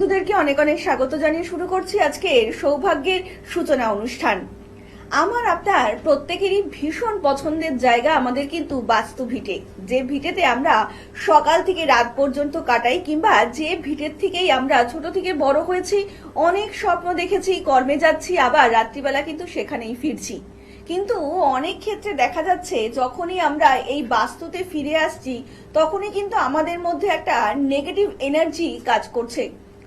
বন্ধুদেরকে অনেক অনেক স্বাগত জানিয়ে শুরু করছি আজকের সৌভাগ্যের সূচনা অনুষ্ঠান। আমার আপনার প্রত্যেকেরই ভীষণ পছন্দের জায়গা আমাদের কিন্তু বাস্তু ভিটে, যে ভিটেতে আমরা সকাল থেকে রাত পর্যন্ত কাটাই, কিংবা যে ভিটের থেকেই আমরা ছোট থেকে বড় হয়েছি, অনেক স্বপ্ন দেখেছি, কর্মে যাচ্ছি, আবার রাত্রিবেলা কিন্তু সেখানেই ফিরছি। কিন্তু অনেক ক্ষেত্রে দেখা যাচ্ছে যখনই আমরা এই বাস্তুতে ফিরে আসছি তখনই কিন্তু আমাদের মধ্যে একটা নেগেটিভ এনার্জি কাজ করছে।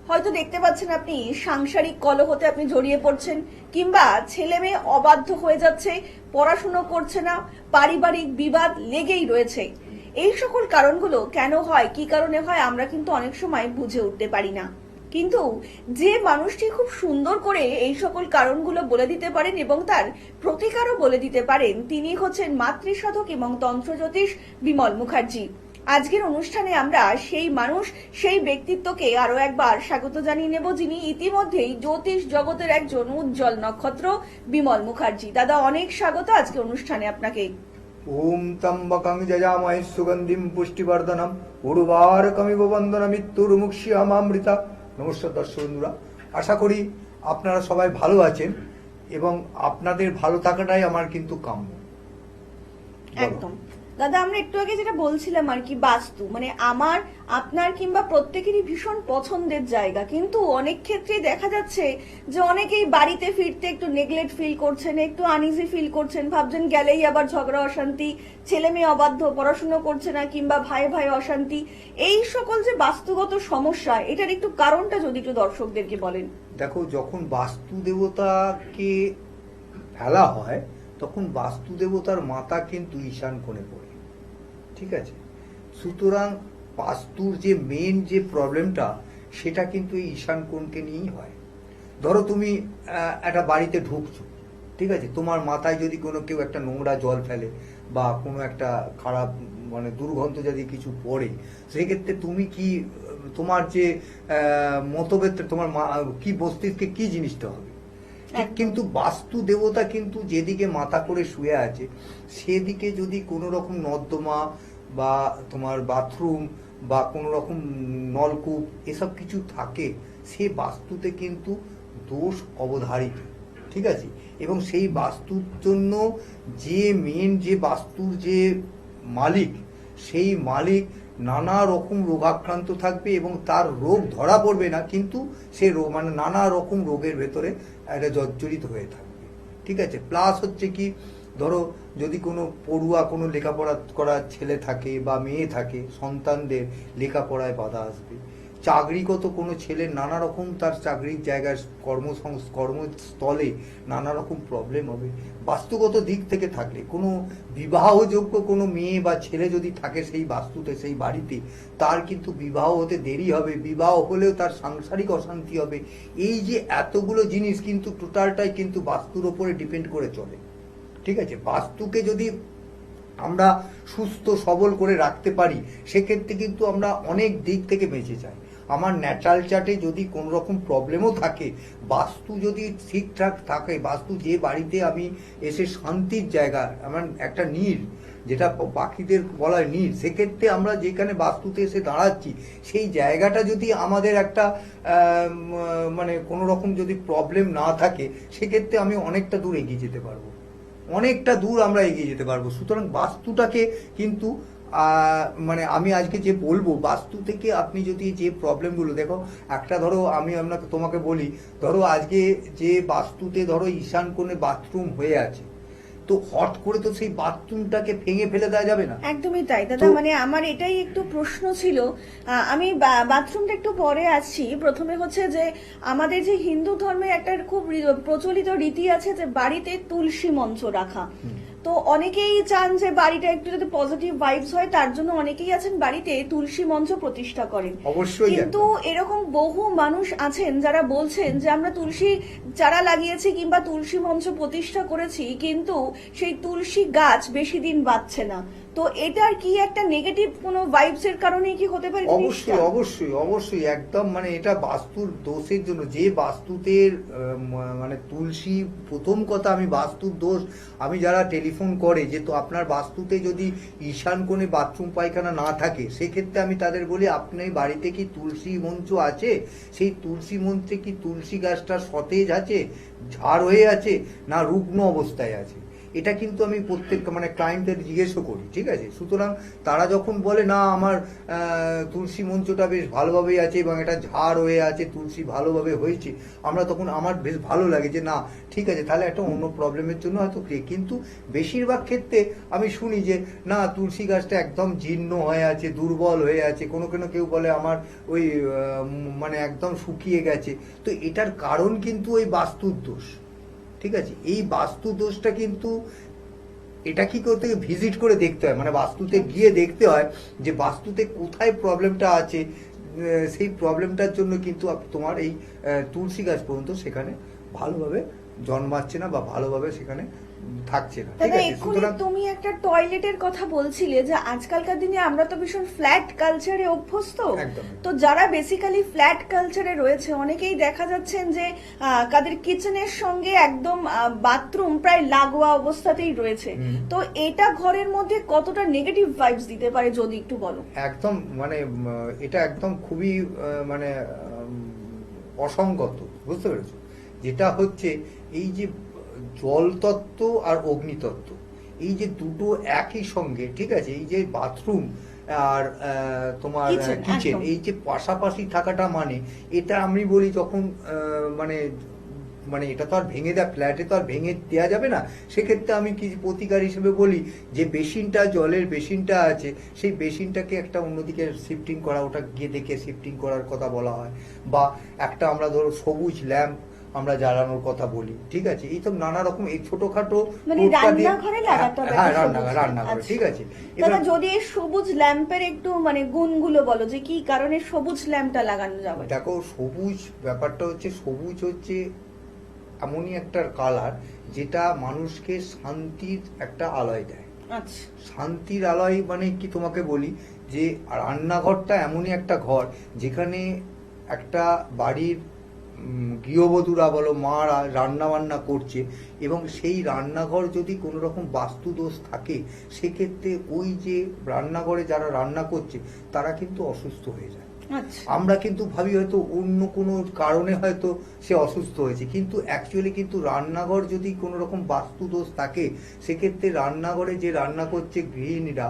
হয়তো দেখতে পাচ্ছেন আপনি সাংসারিক কলহতে আপনি জড়িয়ে পড়ছেন, কিংবা ছেলে মেয়ে অবাধ্য হয়ে যাচ্ছে, পড়াশুনো করছে না, পারিবারিক বিবাদ লেগেই রয়েছে। এই সকল কারণগুলো কেন হয়, কি কারণে হয়, আমরা কিন্তু অনেক সময় বুঝে উঠতে পারি না। কিন্তু যে মানুষটি খুব সুন্দর করে এই সকল কারণগুলো বলে দিতে পারেন এবং তার প্রতিকারও বলে দিতে পারেন, তিনি হচ্ছেন মাতৃসাধক এবং তন্ত্রজ্যোতিষ বিমল মুখার্জি। আজকের অনুষ্ঠানে আমরা সেই মানুষ, সেই ব্যক্তিত্বকে আরো একবার স্বাগত জানিয়ে নেব, যিনি ইতিমধ্যেই জ্যোতিষ জগতের একজন উজ্জ্বল নক্ষত্র, বিমল মুখার্জি। দাদা, অনেক স্বাগত আজকে অনুষ্ঠানে আপনাকে। ওম ত্র্যম্বকং যজামহে সুগন্ধিম পুষ্টিবর্ধনম উর্বারকমিব বন্দনামিত্যুর্মুক্ষীয়মামৃতা। নমস্কার দর্শক বন্ধুরা, আশা করি আপনারা সবাই ভালো আছেন এবং আপনাদের ভালো থাকাটাই আমার কিন্তু কাম্য। একদম দাদা, আমরা একটু আগে যেটা বলছিলাম আর কি, বাস্তু মানে আমার আপনার কিংবা প্রত্যেকেরই ভীষণ পছন্দের জায়গা, কিন্তু অনেক ক্ষেত্রেই দেখা যাচ্ছে যে অনেকেই বাড়িতে ফিরতে একটু নেগলেক্ট ফিল করছেন, একটু আনইজি ফিল করছেন, ভাবছেন গেলেই আবার ঝগড়া অশান্তি, ছেলে মেয়ে অবাধ্য, পড়াশুনো করছে না, কিংবা ভাই ভাই অশান্তি, এই সকল যে বাস্তুগত সমস্যা, এটার একটু কারণটা যদি একটু দর্শকদেরকে বলেন। দেখো, যখন বাস্তু দেবতাকে ফেলা হয় তখন বাস্তু দেবতার মাথা কিন্তু ঈশান কোণে পড়ে, ঠিক আছে? সুতরাং বাস্তুর যে মেন যে প্রবলেমটা সেটা কিন্তু এই ঈশান কোণকে নিয়েই হয়। ধরো তুমি একটা বাড়িতে ঢুকছো, ঠিক আছে, তোমার মাথায় যদি কোনো কেউ একটা নোংরা জল ফেলে বা কোনো একটা খারাপ মানে দুর্গন্ধ যদি কিছু পড়ে, সেক্ষেত্রে তুমি কি তোমার যে মতভেদটা তোমার কি মস্তিষ্কে কি জিনিসটা হবে? কিন্তু বাস্তু দেবতা কিন্তু যেদিকে মাথা করে শুয়ে আছে সেদিকে যদি কোনো রকম নর্দমা বা তোমার বাথরুম বা কোনো রকম নলকূপ এসব কিছু থাকে, সে বাস্তুতে কিন্তু দোষ অবধারিত, ঠিক আছে? এবং সেই বাস্তুর জন্য যে মেন যে বাস্তুর যে মালিক, সেই মালিক নানা রকম রোগাক্রান্ত থাকবে এবং তার রোগ ধরা পড়বে না, কিন্তু সে রোগ মানে নানা রকম রোগের ভেতরে একটা জর্জরিত হয়ে থাকবে, ঠিক আছে? প্লাস হচ্ছে কি, ধরো যদি কোনো পড়ুয়া কোনো লেখাপড়া করা ছেলে থাকে বা মেয়ে থাকে, সন্তানদের লেখাপড়ায় বাধা আসবে। চাকরিগত কোনো ছেলের নানা রকম তার চাকরির জায়গায় কর্মস্থলে নানা রকম প্রবলেম হবে। বাস্তুগত দিক থেকে থাকলে কোনো বিবাহযোগ্য কোনো মেয়ে বা ছেলে যদি থাকে সেই বাস্তুতে, সেই বাড়িতে, তার কিন্তু বিবাহ হতে দেরি হবে, বিবাহ হলেও তার সাংসারিক অশান্তি হবে। এই যে এতগুলো জিনিস কিন্তু টোটালটাই কিন্তু বাস্তুর ওপরে ডিপেন্ড করে চলে, ঠিক আছে? বাস্তুকে যদি আমরা সুস্থ সবল করে রাখতে পারি সেক্ষেত্রে কিন্তু আমরা অনেক দিক থেকে বেঁচে যাই। আমার ন্যাচারাল চার্টে যদি কোনো রকম প্রবলেমও থাকে, বাস্তু যদি ঠিকঠাক থাকে, বাস্তু যে বাড়িতে আমি এসে শান্তির জায়গা, আমার একটা নীড়, যেটা পাখিদের বলা হয় নীড়, সেক্ষেত্রে আমরা যেখানে বাস্তুতে এসে দাঁড়াচ্ছি সেই জায়গাটা যদি আমাদের একটা মানে কোনো রকম যদি প্রবলেম না থাকে, সেক্ষেত্রে আমি অনেকটা দূর এগিয়ে যেতে পারবো, অনেকটা দূর আমরা এগিয়ে যেতে পারবো। সুতরাং বাস্তুটাকে কিন্তু মানে আমি আজকে যে বলবো, বাস্তু থেকে আপনি যদি যে প্রবলেমগুলো দেখো, একটা ধরো আমি তোমাকে বলি, ধরো আজকে যে বাস্তুতে ধরো ঈশান কোণে বাথরুম হয়ে আছে, তো হট করে তো সেই বাথরুমটাকে ভেঙে ফেলে দেওয়া যাবে না। একদমই তাই দাদা, মানে আমার এটাই একটু প্রশ্ন ছিল। আমি বাথরুমটা একটু পরে আসছি। প্রথমে হচ্ছে যে আমাদের যে হিন্দু ধর্মের একটা খুব প্রচলিত রীতি আছে যে বাড়িতে তুলসী মঞ্চ রাখা। তো অনেকেই চান যে বাড়িটা একটু যদি পজিটিভ ভাইবস হয়, তার জন্য অনেকেই আছেন বাড়িতে তুলসী মঞ্চ প্রতিষ্ঠা করেন। অবশ্যই। কিন্তু এরকম বহু মানুষ আছেন যারা বলছেন যে আমরা তুলসী চারা লাগিয়েছি কিংবা তুলসী মঞ্চ প্রতিষ্ঠা করেছি, কিন্তু সেই তুলসী গাছ বেশি দিন বাঁচছে না। তো এটার কি একটা নেগেটিভ কোনো ভাইবস এর কারণে কি হতে পারে অবশ্যই জিনিসটা? অবশ্যই অবশ্যই একদম, মানে এটা বাস্তুর দোষের জন্য। যে বাস্তুতে মানে তুলসী, প্রথম কথা আমি বাস্তুর দোষ, আমি যারা টেলিফোন করে যে তো আপনার বাস্তুতে যদি ঈশান কোণে বাথরুম পায়খানা না থাকে, সেক্ষেত্রে আমি তাদের বলি আপনার বাড়িতে কি তুলসী মঞ্চ আছে? সেই তুলসী মঞ্চে কি তুলসী গাছটা সতেজ আছে, ঝাড় হয়ে আছে, না রুগ্ন অবস্থায় আছে? এটা কিন্তু আমি প্রত্যেক মানে ক্লায়েন্টদের জিজ্ঞেসও করি, ঠিক আছে? সুতরাং তারা যখন বলে না আমার তুলসী মঞ্চটা বেশ ভালোভাবেই আছে এবং এটা ঝাড় হয়ে আছে, তুলসী ভালোভাবে হয়েছে, আমরা তখন আমার বেশ ভালো লাগে যে না ঠিক আছে, তাহলে একটা অন্য প্রবলেমের জন্য হয়তো কিন্তু বেশিরভাগ ক্ষেত্রে আমি শুনি যে না তুলসী গাছটা একদম জীর্ণ হয়ে আছে, দুর্বল হয়ে আছে, কোনো কোনো কেউ বলে আমার ওই মানে একদম শুকিয়ে গেছে। তো এটার কারণ কিন্তু ওই বাস্তুর দোষ, ঠিক আছে? এই বাস্তু দোষটা কিন্তু এটা কি করতে ভিজিট করে দেখতে হয়, মানে বাস্তুতে গিয়ে দেখতে হয় যে বাস্তুতে কোথায় প্রবলেমটা আছে। সেই প্রবলেমটার জন্য কিন্তু তোমার এই তুলসী গাছ পর্যন্ত সেখানে ভালোভাবে জন্মাচ্ছে না বা ভালোভাবে সেখানে থাকছে না, ঠিক দাদা আছে? এক্ষুনি সুতরাং তুমি একটা টয়লেটের কথা বলছিলে যে আজকালকার দিনে আমরা তো ভীষণ ফ্ল্যাট কালচারে অভ্যস্ত। একদম। তো যারা বেসিক্যালি ফ্ল্যাট কালচারে রয়েছে অনেকেই দেখা যাচ্ছেন যে তাদের কিচেনের সঙ্গে একদম বাথরুম প্রায় লাগোয়া অবস্থাতেই রয়েছে। তো এটা ঘরের মধ্যে কতটা নেগেটিভ ভাইবস দিতে পারে যদি একটু বলো। একদম, মানে এটা একদম খুবই মানে অসঙ্গত, বুঝতে পেরেছো? যেটা হচ্ছে এই যে জল তত্ত্ব আর অগ্নিতত্ত্ব, এই যে দুটো একই সঙ্গে, ঠিক আছে? এই যে বাথরুম আর তোমার Kitchen, কিচেন, একদম। এই যে পাশাপাশি থাকাটা, মানে এটা আমি বলি যখন মানে মানে এটা তো আর ভেঙে দেয়, ফ্ল্যাটে তো আর ভেঙে দেওয়া যাবে না। সেক্ষেত্রে আমি কি প্রতিকার হিসেবে বলি যে বেসিনটা, জলের বেসিনটা আছে, সেই বেসিনটাকে একটা অন্যদিকে শিফটিং করা, ওটা গিয়ে দেখে শিফটিং করার কথা বলা হয়। বা একটা আমরা ধরো সবুজ ল্যাম্প আমরা জ্বালানোর কথা বলি, ঠিক আছে? এই তো নানা রকম এই ছোটখাটো মানে টোটকা দিয়ে- রান্নাঘরে লাগাতে হবে হ্যাঁ একটা সবুজ রান্নাঘরে, lamp। ঠিক আছে? দাদা এবার যদি এই সবুজ ল্যাম্পের একটু মানে গুণগুলো বলো যে কি কারণে সবুজ ল্যাম্পটা লাগানো যাবে। দেখো, সবুজ ব্যাপারটা হচ্ছে, সবুজ হচ্ছে এমনই একটা কালার যেটা মানুষকে শান্তির একটা আলয় দেয়। আচ্ছা। শান্তির আলয় মানে কি তোমাকে বলি যে রান্নাঘরটা এমনই একটা ঘর যেখানে একটা বাড়ির গৃহবধূরা বলো, মারা রান্না বান্না করছে, এবং সেই রান্নাঘর যদি কোনো রকম বাস্তু দোষ থাকে, সেক্ষেত্রে ওই যে রান্নাঘরে যারা রান্না করছে তারা কিন্তু অসুস্থ হয়ে যায়। আচ্ছা। আমরা কিন্তু ভাবি হয়তো অন্য কোনো কারণে হয়তো সে অসুস্থ হয়েছে, কিন্তু অ্যাকচুয়ালি কিন্তু রান্নাঘর যদি কোনো রকম বাস্তু দোষ থাকে, সেক্ষেত্রে রান্নাঘরে যে রান্না করছে গৃহিণীরা,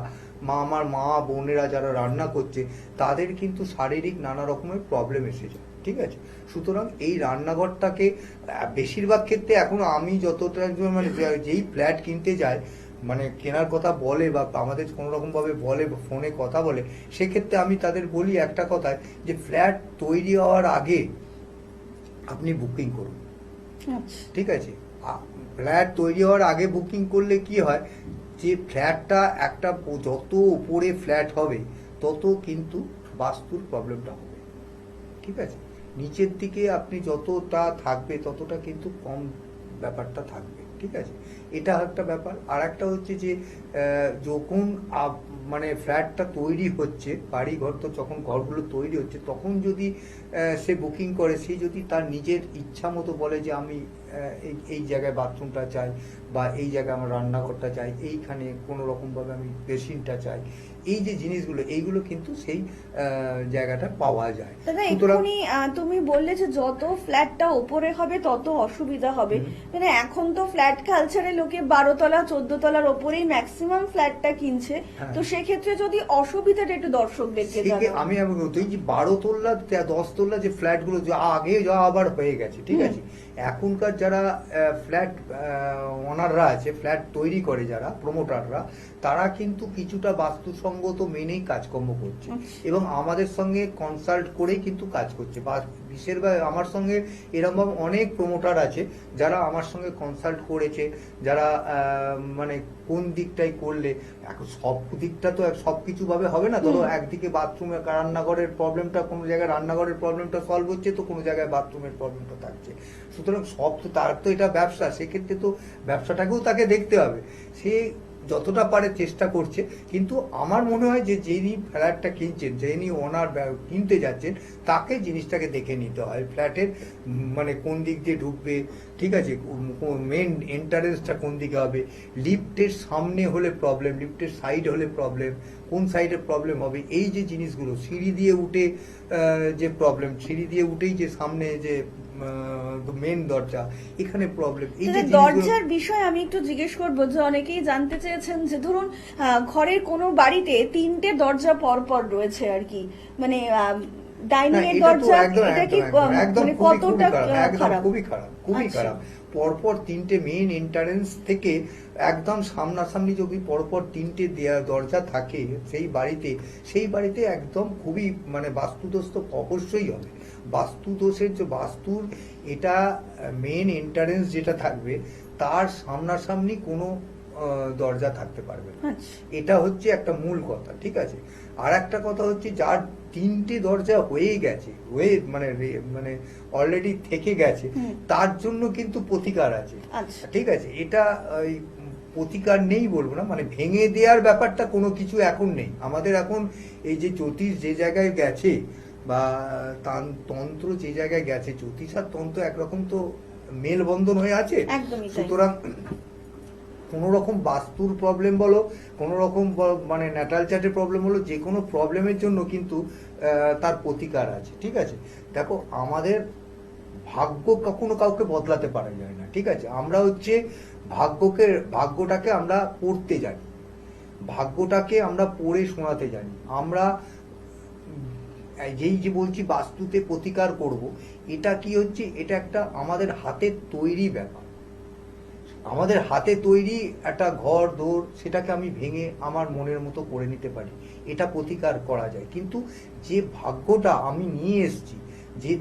আমার মা বোনেরা যারা রান্না করছে, তাদের কিন্তু শারীরিক নানা রকমের প্রবলেম এসে যায়, ঠিক আছে? সুতরাং এই রান্নাঘরটাকে বেশিরভাগ ক্ষেত্রে এখন আমি যতটা মানে যেই ফ্ল্যাট কিনতে যায়, মানে কেনার কথা বলে বা আমাদের কোনো রকম ভাবে বলে, ফোনে কথা বলে, সেক্ষেত্রে আমি তাদের বলি একটা কথায় যে ফ্ল্যাট তৈরি হওয়ার আগে আপনি বুকিং করুন, আচ্ছা। ঠিক আছে? ফ্ল্যাট তৈরি হওয়ার আগে বুকিং করলে কি হয় যে ফ্ল্যাটটা একটা যত উপরে ফ্ল্যাট হবে তত কিন্তু বাস্তুর প্রবলেমটা হবে, ঠিক আছে? নিচের দিকে আপনি যতটা থাকবে ততটা কিন্তু কম ব্যাপারটা থাকবে, ঠিক আছে? এটা একটা ব্যাপার। আর একটা হচ্ছে যে যখন মানে ফ্ল্যাটটা তৈরি হচ্ছে, বাড়ি ঘর তো যখন ঘরগুলো তৈরি হচ্ছে, তখন যদি সে বুকিং করে, সে যদি তার নিজের ইচ্ছা মতো বলে যে আমি এই জায়গায় বাথরুমটা চাই, বা এই জায়গায় আমার রান্নাঘরটা চাই, এইখানে কোনো রকমভাবে আমি বেসিনটা চাই, এই যে জিনিসগুলো, এইগুলো কিন্তু সেই জায়গাটা পাওয়া যায়। দাদা সুতরাং এক্ষুনি তুমি বললে যে যত ফ্ল্যাটটা উপরে হবে তত অসুবিধা হবে। মানে এখন তো ফ্ল্যাট কালচারে লোকে 12 তলা 14 তলার ওপরেই ম্যাক্সিমাম ফ্ল্যাটটা কিনছে। হ্যাঁ। তো সেক্ষেত্রে যদি অসুবিধাটা একটু দর্শকদেরকে জানাও। আমি তুই যে 12 তলা 10 তলা যে ফ্ল্যাটগুলো আগে যা আবার হয়ে গেছে, ঠিক আছে? এখনকার যারা ফ্ল্যাট ওনাররা আছে, ফ্ল্যাট তৈরি করে যারা প্রমোটাররা, তারা কিন্তু কিছুটা বাস্তুসঙ্গত মেনেই কাজকর্ম করছে এবং আমাদের সঙ্গে কনসাল্ট করেই কিন্তু কাজ করছে। বা বিশেষভাবে আমার সঙ্গে এরকম অনেক প্রমোটার আছে যারা আমার সঙ্গে কনসাল্ট করেছে, যারা মানে কোন দিকটাই করলে, এখন সব দিকটা তো সব কিছু ভাবে হবে না। ধরো একদিকে বাথরুমে রান্নাঘরের প্রবলেমটা, কোনো জায়গায় রান্নাঘরের প্রবলেমটা সলভ হচ্ছে, তো কোনো জায়গায় বাথরুমের প্রবলেমটা থাকছে। সুতরাং সব তো তার তো এটা ব্যবসা, সেক্ষেত্রে তো ব্যবসাটাকেও তাকে দেখতে হবে। সে যতটা পারে চেষ্টা করছে, কিন্তু আমার মনে হয় যে যিনি ফ্ল্যাটটা কিনছেন, যিনি ওনার কিনতে যাচ্ছেন, তাকে জিনিসটাকে দেখে নিতে হয় ফ্ল্যাটের মানে কোন দিক দিয়ে ঢুকবে, ঠিক আছে, মেন এন্টারেন্সটা কোন দিকে হবে, লিফটের সামনে হলে প্রবলেম, লিফটের সাইড হলে প্রবলেম, কোন সাইডে প্রবলেম হবে, এই যে জিনিসগুলো, সিঁড়ি দিয়ে উঠে যে প্রবলেম, সিঁড়ি দিয়ে উঠেই যে সামনে যে মেন দরজা, এখানে প্রবলেম, এই যে দরজার বিষয়ে আমি একটু জিজ্ঞেস করবো, যে অনেকেই জানতে চেয়েছেন যে ধরুন ঘরের কোনো বাড়িতে 3টে দরজা পর পর রয়েছে আর কি, মানে ডাইনিং এর দরজা, এটা কি মানে কতটা খারাপ? খুবই খারাপ, খুবই খারাপ। পরপর 3টে মেইন এন্টারেন্স থেকে একদম সামনাসামনি যদি পরপর 3টে দরজা থাকে সেই বাড়িতে একদম খুবই মানে বাস্তুদোষ তো অবশ্যই হবে। বাস্তুদোষের যে বাস্তুর এটা মেইন এন্টারেন্স যেটা থাকবে তার সামনাসামনি কোনো দরজা থাকতে পারবে না, এটা হচ্ছে একটা মূল কথা, ঠিক আছে। আর একটা কথা হচ্ছে যার 3টে দরজা হয়ে গেছে, মানে অলরেডি থেকে গেছে, তার জন্য কিন্তু প্রতিকার আছে, ঠিক আছে। এটা প্রতিকার নেই বলবো না, মানে ভেঙে দেওয়ার ব্যাপারটা কোনো কিছু এখন নেই আমাদের। এখন এই যে জ্যোতিষ যে জায়গায় গেছে বা তন্ত্র যে জায়গায় গেছে, জ্যোতিষ আর তন্ত্র একরকম তো মেলবন্ধন হয়ে আছে, সুতরাং কোনো রকম বাস্তুর প্রবলেম বলো, কোনো রকম মানে ন্যাটাল চার্টের প্রবলেম হলো, যে কোনো প্রবলেমের জন্য কিন্তু তার প্রতিকার আছে, ঠিক আছে। দেখো, আমাদের ভাগ্য কখনো কাউকে বদলাতে পারা যায় না, ঠিক আছে। আমরা হচ্ছে ভাগ্যটাকে আমরা পড়তে জানি, ভাগ্যটাকে আমরা পড়ে শোনাতে জানি। আমরা যেই যে বলছি বাস্তুতে প্রতিকার করব, এটা কি হচ্ছে, এটা একটা আমাদের হাতের তৈরি ব্যাপার। আমাদের হাতে তৈরি একটা ঘর দৌড়, সেটাকে আমি ভেঙে আমার মনের মতো করে নিতে পারি, এটা প্রতিকার করা যায়। কিন্তু যে ভাগ্যটা আমি নিয়ে এসেছি,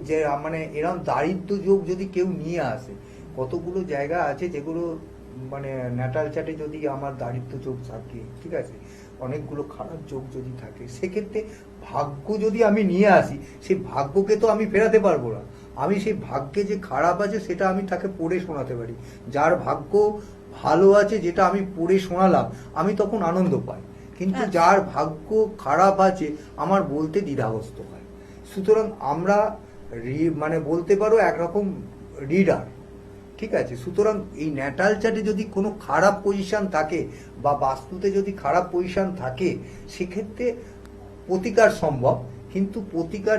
যে মানে এরকম দারিদ্র যোগ যদি কেউ নিয়ে আসে, কতগুলো জায়গা আছে যেগুলো মানে ন্যাটাল চার্টে যদি আমার দারিদ্র যোগ থাকে, ঠিক আছে, অনেকগুলো খারাপ যোগ যদি থাকে, সেক্ষেত্রে ভাগ্য যদি আমি নিয়ে আসি, সেই ভাগ্যকে তো আমি ফেরাতে পারবো না। আমি সেই ভাগ্যে যে খারাপ আছে সেটা আমি তাকে পড়ে শোনাতে পারি। যার ভাগ্য ভালো আছে, যেটা আমি পড়ে শোনালাম, আমি তখন আনন্দ পাই। কিন্তু যার ভাগ্য খারাপ আছে, আমার বলতে দ্বিধাগ্রস্ত হয়। সুতরাং আমরা মানে বলতে পারো একরকম রিডার, ঠিক আছে। সুতরাং এই ন্যাটাল চার্টে যদি কোনো খারাপ পজিশন থাকে বা বাস্তুতে যদি খারাপ পজিশন থাকে, সেক্ষেত্রে প্রতিকার সম্ভব। কিন্তু প্রতিকার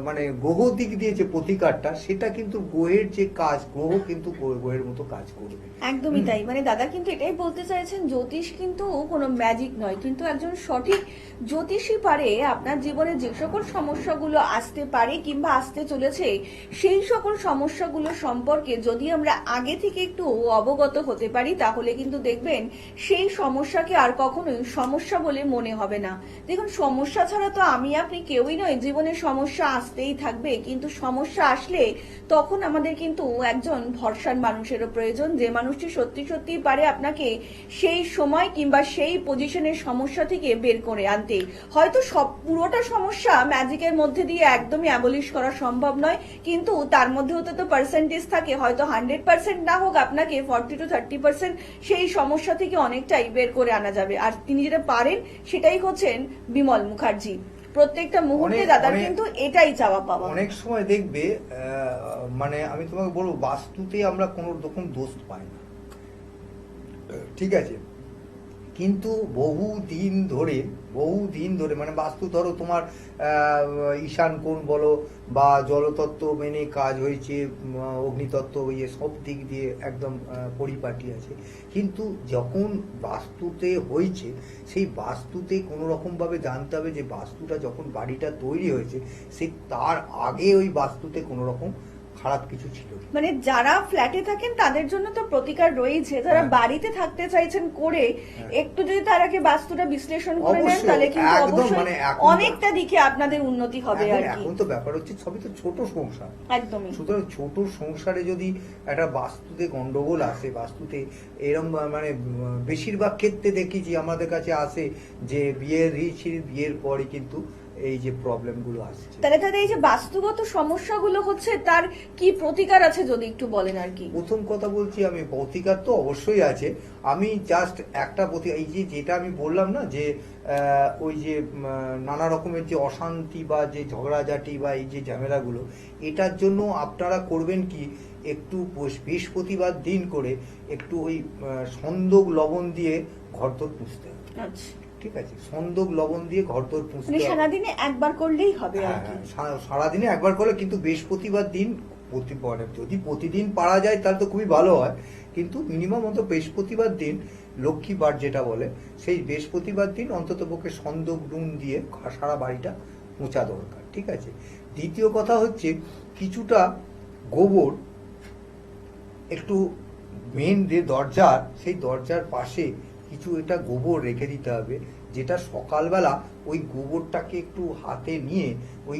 মানে গ্রহ দিক দিয়ে যে প্রতিকারটা, সেটা কিন্তু গ্রহের যে কাজ, গ্রহ কিন্তু গ্রহের মতো কাজ করবে। একদমই তাই। মানে দাদা কিন্তু এটাই বলতে চাইছেন, জ্যোতিষ কিন্তু কোনো ম্যাজিক নয়, কিন্তু একজন সঠিক জ্যোতিষই পারে আপনার জীবনে যে সকল সমস্যাগুলো আসতে পারে কিংবা আসতে চলেছে, সেই সকল সমস্যাগুলো সম্পর্কে যদি আমরা আগে থেকে একটু অবগত হতে পারি, তাহলে কিন্তু দেখবেন সেই সমস্যাকে আর কখনোই সমস্যা বলে মনে হবে না। দেখুন, সমস্যা ছাড়া তো আমি আপনি কেউই নয়, জীবনে সমস্যা আসতেই থাকবে, কিন্তু সমস্যা আসলে তখন আমাদের কিন্তু একজন ভরসার মানুষেরও প্রয়োজন, যে মানুষটি সত্যি সত্যি পারে আপনাকে সেই সময় কিংবা সেই পজিশনের সমস্যা থেকে বের করে আনতে। হয়তো সব পুরোটা সমস্যা ম্যাজিকের মধ্যে দিয়ে একদমই অ্যাবলিশ করা সম্ভব নয়, কিন্তু তার মধ্যেও তো পার্সেন্টেজ থাকে, হয়তো 100% না হোক, আপনাকে 40 to 30% সেই সমস্যা থেকে অনেকটাই বের করে আনা যাবে। আর তিনি যেটা পারেন সেটাই হচ্ছেন বিমল মুখার্জি। প্রত্যেকটা মুহূর্তে দাদার কিন্তু এটাই চাওয়া পাওয়া। অনেক সময় দেখবে মানে আমি তোমাকে বলবো, বাস্তুতে আমরা কোনো রকম দোষ পাই না, ঠিক আছে। কিন্তু বহুদিন ধরে মানে বাস্তু, ধরো তোমার ঈশান কোণ বলো বা জলতত্ত্ব মেনে কাজ হয়েছে, অগ্নিতত্ত্ব সব দিক দিয়ে একদম পরিপাটি আছে, কিন্তু যখন বাস্তুতে হয়েছে, সেই বাস্তুতে কোনো রকমভাবে জানতে হবে যে বাস্তুটা যখন বাড়িটা তৈরি হয়েছে, সেই তার আগে ওই বাস্তুতে কোনো রকম খারাপ কিছু ছিল। মানে যারা ফ্ল্যাটে থাকেন তাদের জন্য তো প্রতিকার রয়েছে, যারা বাড়িতে থাকতে চাইছেন করে একটু যদি তার আগে বাস্তুটা বিশ্লেষণ করে নেন, তাহলে কিন্তু অবশ্যই অনেকটা দিকে আপনাদের উন্নতি হবে আর কি। এখন তো ব্যাপার হচ্ছে সবই তো ছোট সংসার, একদমই। সুতরাং ছোট সংসারে যদি একটা বাস্তুতে গন্ডগোল আসে, বাস্তুতে এরকম মানে বেশিরভাগ ক্ষেত্রে দেখেছি আমাদের কাছে আসে যে বিয়ের পরই কিন্তু এই যে প্রবলেমগুলো আসছে। তাহলে এই যে বাস্তুগত সমস্যাগুলো হচ্ছে তার কি প্রতিকার আছে যদি একটু বলেন আর কি। প্রথম কথা বলছি আমি, প্রতিকার তো অবশ্যই আছে। আমি জাস্ট একটা এই যে যেটা আমি বললাম না যে ওই যে নানা রকমের যে অশান্তি বা যে ঝগড়াঝাটি বা এই যে ঝামেলাগুলো, এটার জন্য আপনারা করবেন কি, একটু বৃহস্পতিবার দিন করে একটু ওই সন্দক লবণ দিয়ে ঘরদোর পুষতে হবে। আচ্ছা, ঠিক আছে, সন্দক লবণ দিয়ে ঘরদোর পুষতে মানে হবে। সারাদিনে একবার করলেই হবে আর কি। সারাদিনে একবার করলে, কিন্তু বৃহস্পতিবার দিন যদি প্রতিদিন পারা যায় তাহলে তো খুবই ভালো হয়, কিন্তু মিনিমাম অন্তত বৃহস্পতিবার দিন, লক্ষ্মীবার যেটা বলে, সেই বৃহস্পতিবার দিন অন্তত পক্ষে সন্দক নুন দিয়ে সারা বাড়িটা মোছা দরকার। ঠিক আছে। দ্বিতীয় কথা হচ্ছে, কিছুটা গোবর একটু মেন যে দরজার, সেই দরজার পাশে কিছু এটা গোবর রেখে দিতে হবে, যেটা সকালবেলা ওই গোবরটাকে একটু হাতে নিয়ে ওই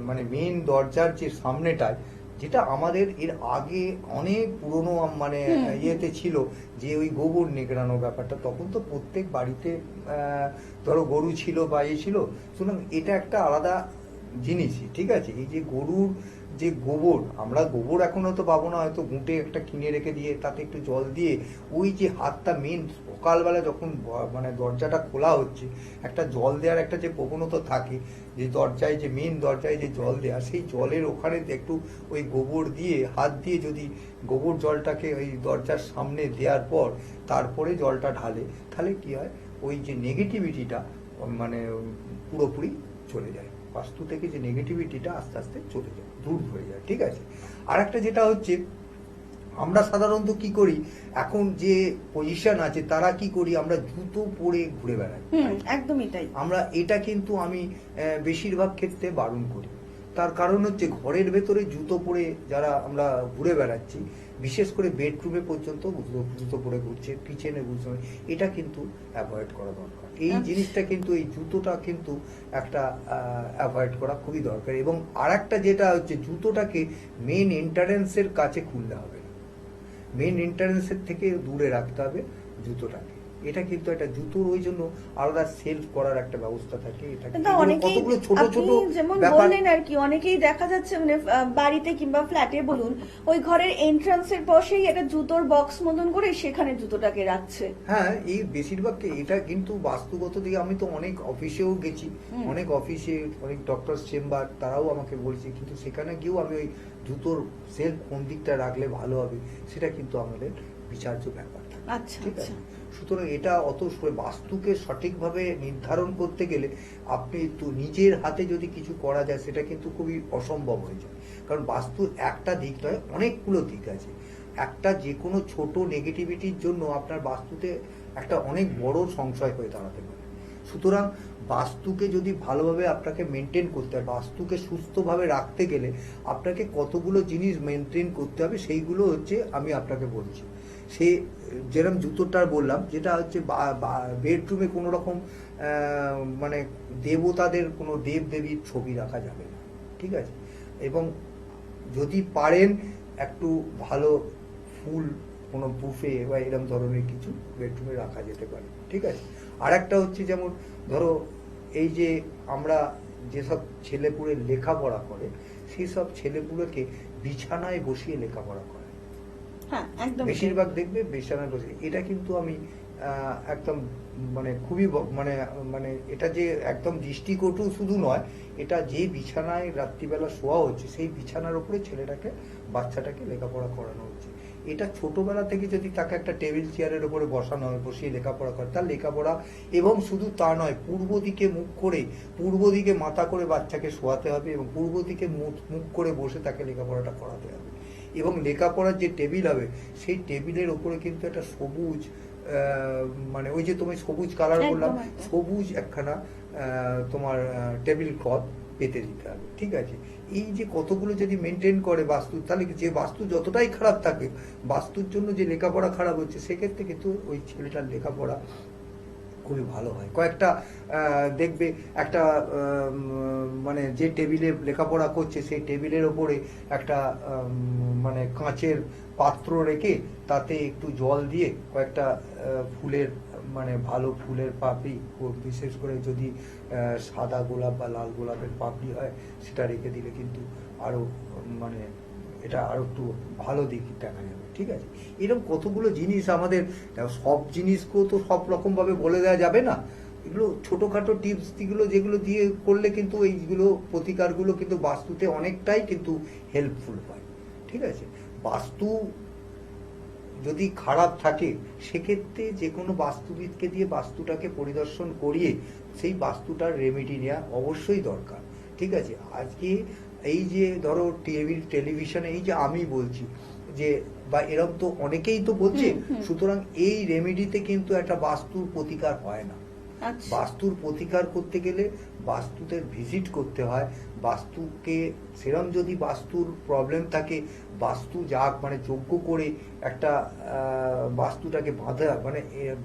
মানে মেন দরজার যে সামনেটায়, যেটা আমাদের এর আগে অনেক পুরনো মানে ইয়েতে ছিল যে ওই গোবর নেগড়ানো ব্যাপারটা, তখন তো প্রত্যেক বাড়িতে ধরো গরু ছিল বা ছিল, সুতরাং এটা একটা আলাদা জিনিসই। ঠিক আছে। এই যে গরুর যে গোবর, আমরা গোবর এখনো তো পাবো না, হয়তো ঘুঁটে একটা কিনে রেখে দিয়ে তাতে একটু জল দিয়ে ওই যে হাতটা মেন সকালবেলা যখন মানে দরজাটা খোলা হচ্ছে, একটা জল দেওয়ার একটা যে প্রবণতা থাকে, যে দরজায় যে মেন দরজায় যে জল দেওয়া, সেই জলের ওখানে একটু ওই গোবর দিয়ে হাত দিয়ে যদি গোবর জলটাকে ওই দরজার সামনে দেওয়ার পর তারপরে জলটা ঢালে, তাহলে কি হয়, ওই যে নেগেটিভিটিটা মানে পুরোপুরি চলে যায়। বাস্তু থেকে যে নেগেটিভিটিটা আস্তে আস্তে চলে যায়, দূর হয়ে যায়। ঠিক আছে। আর একটা যেটা হচ্ছে, আমরা সাধারণত কি করি, এখন যে পজিশন আছে তারা কি করি, আমরা জুতো পরে ঘুরে বেড়াই। একদমই তাই। আমরা এটা কিন্তু আমি বেশিরভাগ ক্ষেত্রে বারণ করি। তার কারণ হচ্ছে, ঘরের ভেতরে জুতো পরে যারা আমরা ঘুরে বেড়াচ্ছি, বিশেষ করে বেডরুমে পর্যন্ত জুতো পরে ঘুরছে, কিচেনে ঘুরছে, এটা কিন্তু অ্যাভয়েড করা দরকার। এই জিনিসটা কিন্তু, এই জুতোটা কিন্তু একটা অ্যাভয়েড করা খুবই দরকার। এবং আর একটা যেটা হচ্ছে, জুতোটাকে মেন এন্ট্রান্সের কাছে খুলতে হবে না, মেন এন্ট্রান্সের থেকে দূরে রাখতে হবে জুতোটাকে। এটা কিন্তু একটা জুতোর ওই জন্য আলাদা সেলফ করার একটা ব্যবস্থা থাকে। এটা কতগুলো ছোট ছোট যেমন ব্যাপার বললেন আর কি, অনেকেই দেখা যাচ্ছে মানে বাড়িতে কিংবা ফ্ল্যাটে বলুন, ওই ঘরের এন্ট্রান্সের পাশেই একটা জুতোর বক্স মতন করে সেখানে জুতোটাকে রাখছে। হ্যাঁ, এই বেশিরভাগ এটা কিন্তু বাস্তুগত দিকে, আমি তো অনেক অফিসেও গেছি, অনেক অফিসে অনেক ডক্টর চেম্বার, তারাও আমাকে বলছে, কিন্তু সেখানে গিয়েও আমি ওই জুতোর সেলফ কোন দিকটা রাখলে ভালো হবে, সেটা কিন্তু আমাদের বিচার্য ব্যাপার। আচ্ছা, ঠিক আছে। সুতরাং এটা অত বাস্তুকে সঠিকভাবে নির্ধারণ করতে গেলে আপনি তো নিজের হাতে যদি কিছু করা যায়, সেটা কিন্তু খুবই অসম্ভব হয়ে যায়। কারণ বাস্তুর একটা দিক নয়, অনেকগুলো দিক আছে। একটা যে কোনো ছোট নেগেটিভিটির জন্য আপনার বাস্তুতে একটা অনেক বড় সংশয় হয়ে দাঁড়াতে পারে। সুতরাং বাস্তুকে যদি ভালোভাবে আপনাকে মেনটেন করতে হয়, বাস্তুকে সুস্থভাবে রাখতে গেলে আপনাকে কতগুলো জিনিস মেনটেন করতে হবে, সেইগুলো হচ্ছে আমি আপনাকে বলছি। সে যেরকম জুতোটার বললাম, যেটা হচ্ছে বেডরুমে কোনো রকম মানে দেবতাদের কোনো দেব দেবীর ছবি রাখা যাবে না। ঠিক আছে। এবং যদি পারেন একটু ভালো ফুল, কোনো বুফে বা এরকম ধরনের কিছু বেডরুমে রাখা যেতে পারে। ঠিক আছে। আর একটা হচ্ছে, যেমন ধরো এই যে আমরা যেসব ছেলেপুলে লেখাপড়া করে, সেই সব ছেলেপুলেকে বিছানায় বসিয়ে লেখাপড়া করে। বেশিরভাগ দেখবে বিছানায় বসে। এটা কিন্তু আমি একদম মানে খুবই মানে মানে এটা যে একদম দৃষ্টিকটু শুধু নয়, এটা যে বিছানায় রাত্রিবেলা শোয়া হচ্ছে, সেই বিছানার উপরে ছেলেটাকে, বাচ্চাটাকে লেখাপড়া করানো হচ্ছে। এটা ছোটবেলা থেকে যদি তাকে একটা টেবিল চেয়ারের উপরে বসানো হয়, বসিয়ে লেখাপড়া করে, তার লেখাপড়া, এবং শুধু তা নয়, পূর্ব দিকে মুখ করে, পূর্ব দিকে মাথা করে বাচ্চাকে শোয়াতে হবে, এবং পূর্ব দিকে মুখ করে বসে তাকে লেখাপড়াটা করাতে হবে। এবং লেখাপড়ার যে টেবিল হবে, সেই টেবিলের উপরে কিন্তু একটা সবুজ মানে ওই যে তুমি সবুজ কালার বললাম, সবুজ একখানা তোমার টেবিল ক্লথ পেতে দিতে হবে। ঠিক আছে। এই যে কতগুলো যদি মেনটেন করে বাস্তু, তাহলে যে বাস্তু যতটাই খারাপ থাকে, বাস্তুর জন্য যে লেখাপড়া খারাপ হচ্ছে, সেক্ষেত্রে কিন্তু ওই ছেলেটার লেখাপড়া খুবই ভালো হয়। কয়েকটা দেখবে একটা মানে যে টেবিলে লেখাপড়া করছে সেই টেবিলের ওপরে একটা মানে কাঁচের পাত্র রেখে তাতে একটু জল দিয়ে কয়েকটা ফুলের মানে ভালো ফুলের পাপড়ি, বিশেষ করে যদি সাদা গোলাপ বা লাল গোলাপের পাপড়ি হয় সেটা রেখে দিলে কিন্তু আরো মানে এটা আরো একটু ভালো দিক দেখা যাবে। ঠিক আছে, এরকম কতগুলো জিনিস আমাদের, সব জিনিসকেও তো সব রকম ভাবে বলে দেওয়া যাবে না। এগুলো ছোটখাটো টিপস যেগুলো দিয়ে করলে কিন্তু এইগুলো প্রতিকারগুলো কিন্তু বাস্তুতে অনেকটাই কিন্তু হেল্পফুল হয়। ঠিক আছে, বাস্তু যদি খারাপ থাকে সেক্ষেত্রে যে কোনো বাস্তুবিদকে দিয়ে বাস্তুটাকে পরিদর্শন করিয়ে সেই বাস্তুটার রেমেডি নেওয়া অবশ্যই দরকার। ঠিক আছে, আজকে এই যে ধরো টেলিভিশনে এই যে আমি বলছি যে বা এরকম তো অনেকেই তো বলছে, সুতরাং এই রেমেডিতে কিন্তু একটা বাস্তুর প্রতিকার হয় না। আচ্ছা। বাস্তুর প্রতিকার করতে গেলে বাস্তুতে ভিজিট করতে হয়। বাস্তুকে সেরম যদি বাস্তুর প্রবলেম থাকে, বাস্তু যাক মানে যজ্ঞ করে একটা বাস্তুটাকে বাঁধা, মানে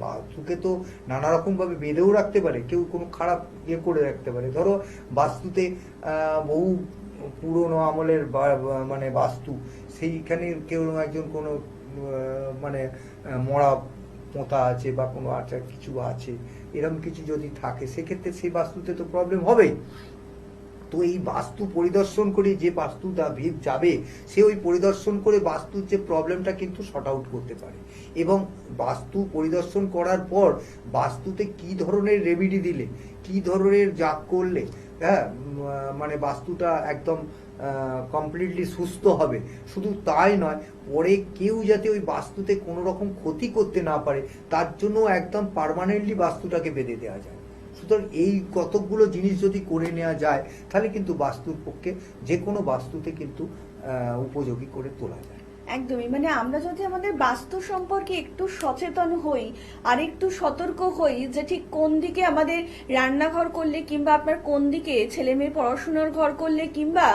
বাস্তুকে তো নানা রকম ভাবে বেঁধেও রাখতে পারে, কেউ কোনো খারাপ ইয়ে করে রাখতে পারে। ধরো বাস্তুতে বহু পুরনো আমলের মানে বাস্তু, সেইখানে কেউ একজন কোনো মানে মরা পোঁতা আছে বা কোনো আচার কিছু আছে, এরকম কিছু যদি থাকে সেক্ষেত্রে সেই বাস্তুতে তো প্রবলেম হবেই। তো এই বাস্তু পরিদর্শন করে যে বাস্তু ভিত যাবে সে ওই পরিদর্শন করে বাস্তুর যে প্রবলেমটা কিন্তু শর্ট আউট করতে পারে। এবং বাস্তু পরিদর্শন করার পর বাস্তুতে কি ধরনের রেমেডি দিলে, কি ধরনের জাগ করলে হ্যাঁ মানে বাস্তুটা একদম কমপ্লিটলি সুস্থ হবে, শুধু তাই নয় পরে কেউ যাতে ওই বাস্তুতে কোনো রকম ক্ষতি করতে না পারে তার জন্য একদম পার্মানেন্টলি বাস্তুটাকে বেঁধে দেওয়া যায়। সুতরাং এই কতকগুলো জিনিস যদি করে নেওয়া যায় তাহলে কিন্তু বাস্তুর পক্ষে যে কোনো বাস্তুতে কিন্তু উপযোগী করে তোলা যায়। একদমই, মানে আমরা যদি আমাদের বাস্তু সম্পর্কে একটু সচেতন হই আর একটু সতর্ক হই যে ঠিক কোন দিকে আমাদের রান্নাঘর করলে, কিংবা আপনার কোন দিকে ছেলে মেয়ে পড়াশোনার ঘর করলে, কিংবা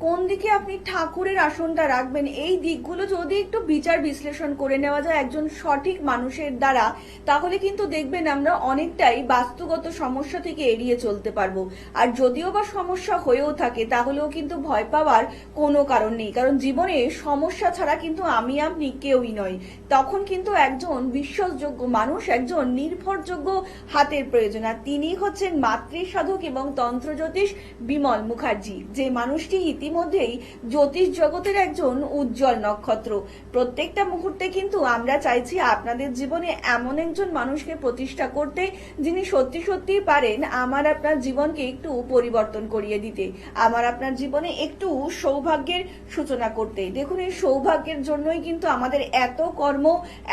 কোন দিকে আপনি ঠাকুরের আসনটা রাখবেন, এই দিকগুলো যদি একটু বিচার বিশ্লেষণ করে নেওয়া যায় একজন সঠিক মানুষের দ্বারা, তাহলে কিন্তু দেখবেন আমরা অনেকটাই বাস্তুগত সমস্যা থেকে এড়িয়ে চলতে পারবো। আর যদিও বা সমস্যা হয়েও থাকে তাহলেও কিন্তু ভয় পাওয়ার কোনো কারণ নেই, কারণ জীবনে সমস্যা ছাড়া কিন্তু আমি আপনি কেউই নয়। তখন কিন্তু একজন বিশ্বাসযোগ্য মানুষ, একজন নির্ভরযোগ্য হাতের প্রয়োজন, আর তিনি হচ্ছেন মাতৃ সাধক এবং তন্ত্র জ্যোতিষ বিমল মুখার্জি, যে মানুষটি ইতিমধ্যেই জ্যোতিষ জগতের একজন উজ্জ্বল নক্ষত্র। প্রত্যেকটা মুহূর্তে কিন্তু আমরা চাইছি আপনাদের জীবনে এমন একজন মানুষকে প্রতিষ্ঠা করতে যিনি সত্যি সত্যি পারেন আমার আপনার জীবনকে একটু পরিবর্তন করিয়ে দিতে, আমার আপনার জীবনে একটু সৌভাগ্যের সূচনা করতে। দেখুন, এই সৌভাগ্যের জন্যই কিন্তু আমাদের এত কর্ম,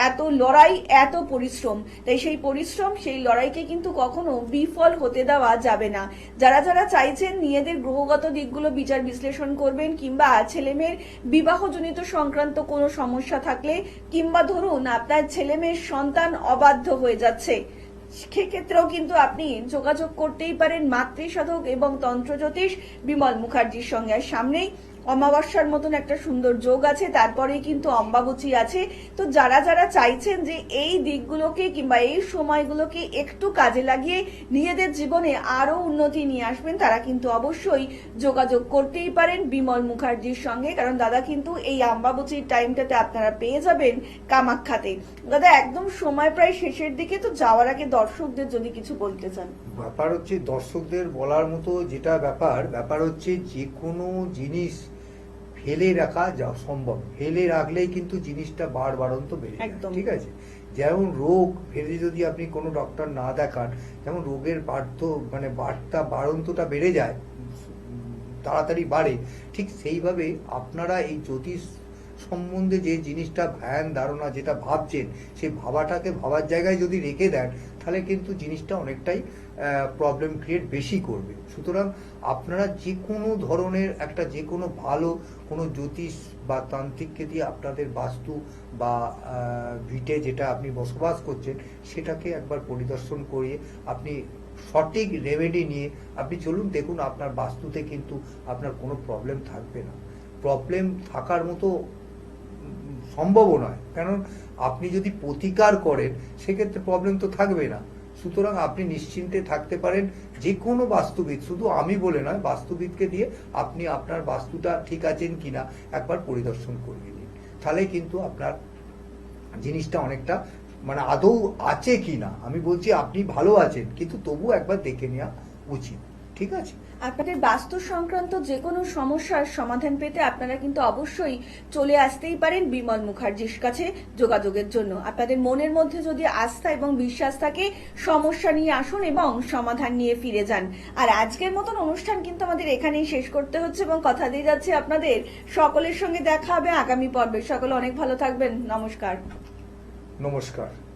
এত লড়াই, এত পরিশ্রম। তাই সেই পরিশ্রম, সেই লড়াইকে কিন্তু কখনো বিফল হতে দেওয়া যাবে না। যারা যারা চাইছেন নিজেদের গ্রহগত দিকগুলো বিচার বিশ্লেষণ করবেন, কিংবা ছেলেমেয়ের বিবাহজনিত সংক্রান্ত কোনো সমস্যা থাকলে, কিংবা ধরুন আপনার ছেলেমেয়ের সন্তান অবাধ্য হয়ে যাচ্ছে, সেক্ষেত্রেও কিন্তু আপনি যোগাযোগ করতেই পারেন মাতৃ সাধক এবং তন্ত্র জ্যোতিষ বিমল মুখার্জির সঙ্গে। আর সামনেই অমাবস্যার মতন একটা সুন্দর যোগ আছে, তারপরেই কিন্তু অম্বাবচী আছে। তো যারা যারা চাইছেন যে এই দিকগুলোকে কিংবা এই সময়গুলোকে একটু কাজে লাগিয়ে নিজেদের জীবনে আরো উন্নতি নিয়ে আসবেন, তারা কিন্তু অবশ্যই যোগাযোগ করতেই পারেন বিমল মুখার্জির সঙ্গে, কারণ দাদা কিন্তু এই অম্বাবচীর টাইমটাতে আপনারা পেয়ে যাবেন কামাখ্যাতে। দাদা একদম সময় প্রায় শেষের দিকে, তো যাওয়ার আগে দর্শকদের যদি কিছু বলতে চান। ব্যাপার হচ্ছে দর্শকদের বলার মতো যেটা ব্যাপার হচ্ছে যে কোনো জিনিস ফেলে রাখা যা সম্ভব, ফেলে রাখলেই কিন্তু জিনিসটা বাড়ন্ত বেড়ে যায়। ঠিক আছে, যেমন রোগ ফেলে যদি আপনি কোনো ডক্টর না দেখান, যেমন রোগের বাড়ন্তটা বেড়ে যায়, তাড়াতাড়ি বাড়ে, ঠিক সেইভাবে আপনারা এই জ্যোতিষ সম্বন্ধে যে জিনিসটা ধ্যান ধারণা যেটা ভাবছেন সেই ভাবাটাকে ভাবার জায়গায় যদি রেখে দেন তাহলে কিন্তু জিনিসটা অনেকটাই প্রবলেম ক্রিয়েট বেশি করবে। সুতরাং আপনারা যে কোনো ধরনের একটা যে কোনো ভালো কোনো জ্যোতিষ বা তান্ত্রিককে দিয়ে আপনাদের বাস্তু বা ভিটে যেটা আপনি বসবাস করছেন সেটাকে একবার পরিদর্শন করিয়ে আপনি সঠিক রেমেডি নিয়ে আপনি চলুন, দেখুন আপনার বাস্তুতে কিন্তু আপনার কোনো প্রবলেম থাকবে না। প্রবলেম থাকার মতো সম্ভবও নয়, কারণ আপনি যদি প্রতিকার করেন সেক্ষেত্রে প্রবলেম তো থাকবে না। সুতরাং আপনি নিশ্চিন্তে থাকতে পারেন। যে কোনো বাস্তুবিদ, শুধু আমি বলে নয়, বাস্তুবিদকে দিয়ে আপনি আপনার বাস্তুটা ঠিক আছেন কিনা একবার পরিদর্শন করিয়ে নিন। তাহলে কিন্তু আপনার জিনিসটা অনেকটা মানে আদৌ আছে কিনা, আমি বলছি আপনি ভালো আছেন, কিন্তু তবু একবার দেখে নেওয়া উচিত। ঠিক আছে? আপনাদের বাস্তু সংক্রান্ত যে কোনো সমস্যার সমাধান পেতে আপনারা কিন্তু অবশ্যই চলে আসতেই পারেন বিমল মুখার্জির কাছে যোগাযোগের জন্য। আপনাদের মনের মধ্যে যদি আস্থা এবং বিশ্বাস থাকে, সমস্যা নিয়ে আসুন এবং সমাধান নিয়ে ফিরে যান। আর আজকের মতন অনুষ্ঠান কিন্তু আমাদের এখানেই শেষ করতে হচ্ছে এবং কথা দিয়ে যাচ্ছে আপনাদের সকলের সঙ্গে দেখা হবে আগামী পর্বে। সকলে অনেক ভালো থাকবেন। নমস্কার। নমস্কার।